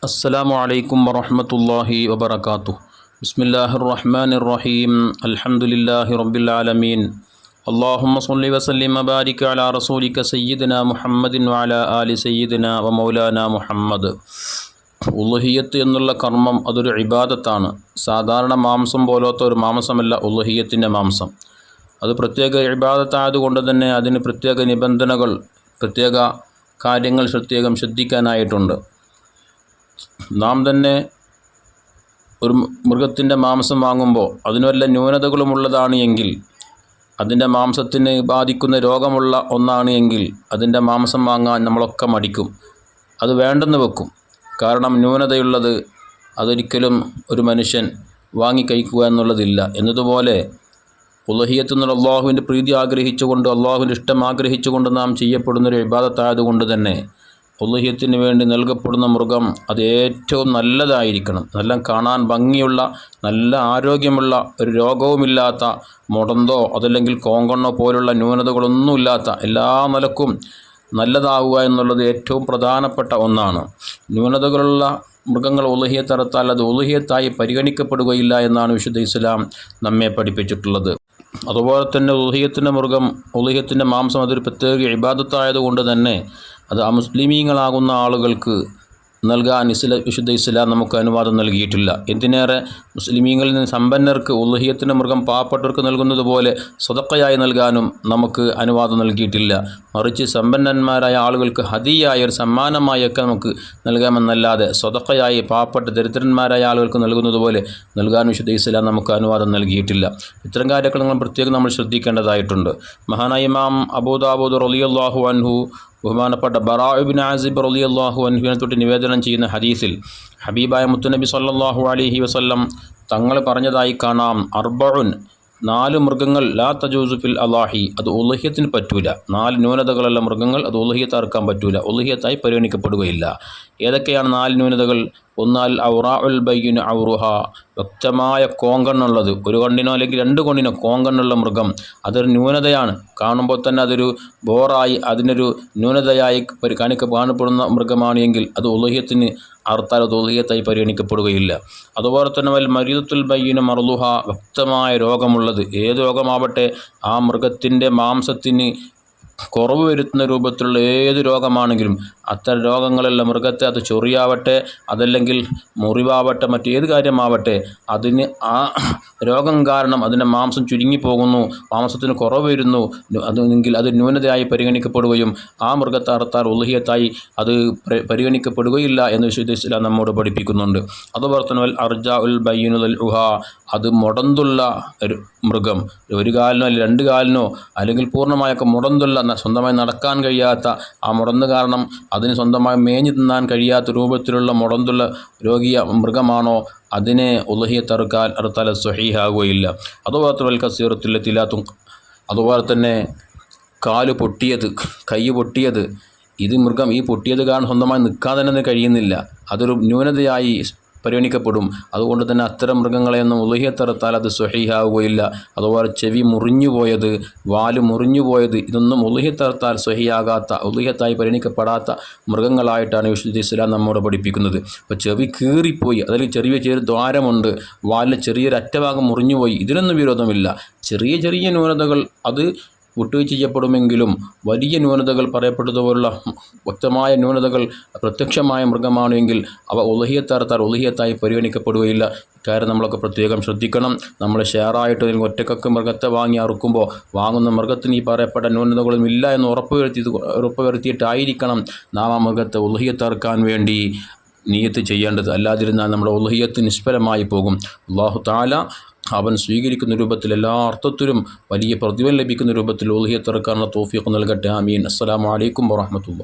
അസ്സലാമു അലൈക്കും വറഹ്മത്തുള്ളാഹി വബറകാതുഹു. ബിസ്മില്ലാഹിർ റഹ്മാനിർ റഹീം. അൽഹംദുലില്ലാഹി റബ്ബിൽ ആലമീൻ. അല്ലാഹുമ്മ സ്വല്ലി വസല്ലിം വബാരിക് അലാ റസൂലിക സയ്യിദിനാ മുഹമ്മദിൻ വഅലാ ആലി സയ്യിദിനാ വമൗലാനാ മുഹമ്മദ്. ഉളുഹിയ്യത്ത് എന്നുള്ള കർമ്മം അതൊരു ഇബാദത്താണ്. സാധാരണ മാംസം പോലത്തെ ഒരു മാംസമല്ല ഉളുഹിയ്യത്തിൻ്റെ മാംസം. അത് പ്രത്യേക ഇബാദത്തായതുകൊണ്ട് തന്നെ അതിന് പ്രത്യേക നിബന്ധനകൾ, പ്രത്യേക കാര്യങ്ങൾ പ്രത്യേകം ശ്രദ്ധിക്കാനായിട്ടുണ്ട്. നാം തന്നെ ഒരു മൃഗത്തിൻ്റെ മാംസം വാങ്ങുമ്പോൾ അതിന് വല്ല ന്യൂനതകളുമുള്ളതാണ് എങ്കിൽ, അതിൻ്റെ മാംസത്തിന് ബാധിക്കുന്ന രോഗമുള്ള ഒന്നാണ് എങ്കിൽ അതിൻ്റെ മാംസം വാങ്ങാൻ നമ്മളൊക്കെ മടിക്കും, അത് വേണ്ടെന്ന് വെക്കും. കാരണം ന്യൂനതയുള്ളത് അതൊരിക്കലും ഒരു മനുഷ്യൻ വാങ്ങി കഴിക്കുക എന്നുള്ളതില്ല. എന്നതുപോലെ ഉളുഹിയ്യത്ത് എന്നുള്ള അള്ളാഹുവിൻ്റെ പ്രീതി ആഗ്രഹിച്ചുകൊണ്ട്, അള്ളാഹുവിൻ്റെ ഇഷ്ടം ആഗ്രഹിച്ചുകൊണ്ട് നാം ചെയ്യപ്പെടുന്നൊരു ഇബാദത്തായതുകൊണ്ട് തന്നെ ഉളുഹിയ്യത്തിന് വേണ്ടി നൽകപ്പെടുന്ന മൃഗം അത് ഏറ്റവും നല്ലതായിരിക്കണം. നല്ല കാണാൻ ഭംഗിയുള്ള, നല്ല ആരോഗ്യമുള്ള, ഒരു രോഗവുമില്ലാത്ത, മുടന്തോ അതല്ലെങ്കിൽ കോങ്കണ്ണോ പോലുള്ള ന്യൂനതകളൊന്നുമില്ലാത്ത, എല്ലാ നിലക്കും നല്ലതാവുക എന്നുള്ളത് ഏറ്റവും പ്രധാനപ്പെട്ട ഒന്നാണ്. ന്യൂനതകളുള്ള മൃഗങ്ങൾ ഉളുഹിയ്യത്ത് അറുത്താൽ അത് ഉളുഹിയ്യത്തായി പരിഗണിക്കപ്പെടുകയില്ല എന്നാണ് വിശുദ്ധ ഇസ്ലാം നമ്മെ പഠിപ്പിച്ചിട്ടുള്ളത്. അതുപോലെ തന്നെ ഉളുഹിയ്യത്തിൻ്റെ മാംസം അതൊരു പ്രത്യേക ഇബാദത്തായതുകൊണ്ട് തന്നെ അത് അമുസ്ലിമീങ്ങളാകുന്ന ആളുകൾക്ക് നൽകാൻ വിശുദ്ധ ഇസ്ലാം നമുക്ക് അനുവാദം നൽകിയിട്ടില്ല. എന്തിനേറെ, മുസ്ലിമീങ്ങളിൽ നിന്ന് സമ്പന്നർക്ക് ഉളുഹിയ്യത്തിൻ്റെ മൃഗം പാവപ്പെട്ടവർക്ക് നൽകുന്നത് പോലെ സ്വതക്കയായി നൽകാനും നമുക്ക് അനുവാദം നൽകിയിട്ടില്ല. മറിച്ച് സമ്പന്നന്മാരായ ആളുകൾക്ക് ഹദിയായി, ഒരു സമ്മാനമായൊക്കെ നമുക്ക് നൽകാമെന്നല്ലാതെ സ്വതക്കയായി പാവപ്പെട്ട ദരിദ്രന്മാരായ ആളുകൾക്ക് നൽകുന്നത് പോലെ നൽകാൻ വിശുദ്ധ ഇസ്ലാം നമുക്ക് അനുവാദം നൽകിയിട്ടില്ല. ഇത്തരം കാര്യങ്ങൾ പ്രത്യേകം നമ്മൾ ശ്രദ്ധിക്കേണ്ടതായിട്ടുണ്ട്. മഹാനായ ഇമാം അബൂ ദാവൂദ് റളിയല്ലാഹു അൻഹു ബഹുമാനപ്പെട്ട ബറാ ഇബ്നു ആസിബ് റളിയല്ലാഹു അൻഹുവിനെ തൊട്ട് നിവേദനം ചെയ്യുന്ന ഹദീസിൽ ഹബീബായ മുത്തുനബി സല്ലല്ലാഹു അലൈഹി വസല്ലം തങ്ങൾ പറഞ്ഞതായി കാണാം, അർബഉൻ, 4 മൃഗങ്ങൾ ലാ തജൂസു ഫിൽ അലാഹി, അത് ഉളുഹിയ്യത്തിന് പറ്റൂല. 4 ന്യൂനതകളുള്ള മൃഗങ്ങൾ അത് ഉളുഹിയ്യത്ത് അറുക്കാൻ പറ്റൂല, ഉളുഹിയ്യത്തായി പരിഗണിക്കപ്പെടുകയില്ല. ഏതൊക്കെയാണ് 4 ന്യൂനതകൾ? ഒന്നാൽ ഔറാഉൽ ബയ്യിൻ ഔറുഹ, വ്യക്തമായ കോങ്കണ്ണുള്ളത്, ഒരു കണ്ണിനോ അല്ലെങ്കിൽ 2 കണ്ണിനോ കോങ്കണ്ണുള്ള മൃഗം, അതൊരു ന്യൂനതയാണ്. കാണുമ്പോൾ തന്നെ അതൊരു ബോറായി, അതിനൊരു ന്യൂനതയായി കാണപ്പെടുന്ന മൃഗമാണ് എങ്കിൽ അത് ഉളുഹിയ്യത്തിന് അറുത്താൽ അത് ഉളുഹിയ്യത്തായി പരിഗണിക്കപ്പെടുകയില്ല. അതുപോലെ തന്നെ വൽ മരീദത്തുൽ ബയ്യിനു മർളുഹ, വ്യക്തമായ രോഗമുള്ളത്, ഏത് രോഗമാവട്ടെ ആ മൃഗത്തിൻ്റെ മാംസത്തിന് കുറവ് വരുത്തുന്ന രൂപത്തിലുള്ള ഏത് രോഗമാണെങ്കിലും അത്തരം രോഗങ്ങളുള്ള മൃഗത്തെ, അത് ചൊറിയാവട്ടെ അതല്ലെങ്കിൽ മുറിവാവട്ടെ മറ്റേത് കാര്യമാവട്ടെ, അതിന് ആ രോഗം കാരണം അതിൻ്റെ മാംസം ചുരുങ്ങിപ്പോകുന്നു, മാംസത്തിന് കുറവ് വരുന്നു, അതെങ്കിൽ അത് ന്യൂനതയായി പരിഗണിക്കപ്പെടുകയും ആ മൃഗത്തെ അറുത്താൽ ഉളുഹിയ്യത്തായി അത് പരിഗണിക്കപ്പെടുകയില്ല എന്ന് വിശുദ്ധ ഇസ്ലാം നമ്മോട് പഠിപ്പിക്കുന്നുണ്ട്. അതുപോലെ തന്നെ വൽ അർജാഉൽ ബയ്യിനുൽ ഉഹ, അത് മുടന്തുള്ള ഒരു മൃഗം, ഒരു കാലിനോ അല്ലെങ്കിൽ 2 കാലിനോ അല്ലെങ്കിൽ പൂർണ്ണമായൊക്കെ മുടന്തുള്ള, സ്വന്തമായി നടക്കാൻ കഴിയാത്ത, ആ മുടന്ത് കാരണം അതിന് സ്വന്തമായി മേഞ്ഞു തിന്നാൻ കഴിയാത്ത രൂപത്തിലുള്ള മുടന്തുള്ള മൃഗമാണോ അതിനെ ഉളുഹിയ്യത്ത് അറുത്താൽ സ്വഹീഹാകുകയില്ല. അതുപോലെ തന്നെ കസീറത്തുൽ തിലാത്തും, അതുപോലെ തന്നെ കാല് പൊട്ടിയത്, കൈ പൊട്ടിയത്, ഇത് മൃഗം ഈ പൊട്ടിയത് കാരണം സ്വന്തമായി നിൽക്കാൻ തന്നെ കഴിയുന്നില്ല, അതൊരു ന്യൂനതയായി പരിഗണിക്കപ്പെടും. അതുകൊണ്ട് തന്നെ അത്തരം മൃഗങ്ങളെയൊന്നും ഉളുഹിയ്യത്ത് അറുത്താൽ അത് സ്വഹീഹാവുകയില്ല. അതുപോലെ ചെവി മുറിഞ്ഞുപോയത്, വാല് മുറിഞ്ഞുപോയത്, ഇതൊന്നും ഉളുഹിയ്യത്ത് അറുത്താൽ സ്വഹീഹാകാത്ത, ഉളുഹിയ്യത്തായി പരിഗണിക്കപ്പെടാത്ത മൃഗങ്ങളായിട്ടാണ് വിശുദ്ധ ഇസ്ലാം നമ്മോട് പഠിപ്പിക്കുന്നത്. അപ്പോൾ ചെവി കീറിപ്പോയി, അതിൽ ചെറിയ ദ്വാരമുണ്ട്, വാലിൽ ചെറിയൊരു അറ്റഭാഗം മുറിഞ്ഞുപോയി, ഇതിനൊന്നും വിരോധമില്ല. ചെറിയ ന്യൂനതകൾ അത് വിട്ടുവീഴ്ച ചെയ്യപ്പെടുമെങ്കിലും വലിയ ന്യൂനതകൾ പറയപ്പെട്ടതുപോലുള്ള വ്യക്തമായ ന്യൂനതകൾ പ്രത്യക്ഷമായ മൃഗമാണെങ്കിൽ അവ ഉളുഹിയ്യത്ത് അറുത്താൽ ഉളുഹിയ്യത്തായി പരിഗണിക്കപ്പെടുകയില്ല. ഇക്കാര്യം നമ്മളൊക്കെ പ്രത്യേകം ശ്രദ്ധിക്കണം. നമ്മൾ ഷെയറായിട്ട് ഒറ്റക്കൊക്കെ മൃഗത്തെ വാങ്ങി അറുക്കുമ്പോൾ വാങ്ങുന്ന മൃഗത്തിന് ഈ പറയപ്പെട്ട ന്യൂനതകളും ഇല്ല എന്ന് ഉറപ്പുവരുത്തിയിട്ടായിരിക്കണം നാം ആ മൃഗത്തെ ഉളുഹിയ്യത്ത് അറുക്കാൻ വേണ്ടി നിയ്യത്ത് ചെയ്യേണ്ടത്. അല്ലാതിരുന്നാൽ നമ്മുടെ ഉളുഹിയ്യത്ത് നിഷ്ഫലമായി പോകും. അല്ലാഹു തആല അവൻ സ്വീകരിക്കുന്ന രൂപത്തിൽ, എല്ലാ അർത്ഥത്തിലും വലിയ പ്രതിഫലം ലഭിക്കുന്ന രൂപത്തിൽ ഉളുഹിയ്യത്ത് അറുക്കാനുള്ള തൗഫീഖ് നൽകട്ടെ. ആമീൻ. അസ്സലാമു അലൈക്കും വറഹ്മത്തുള്ളാഹി.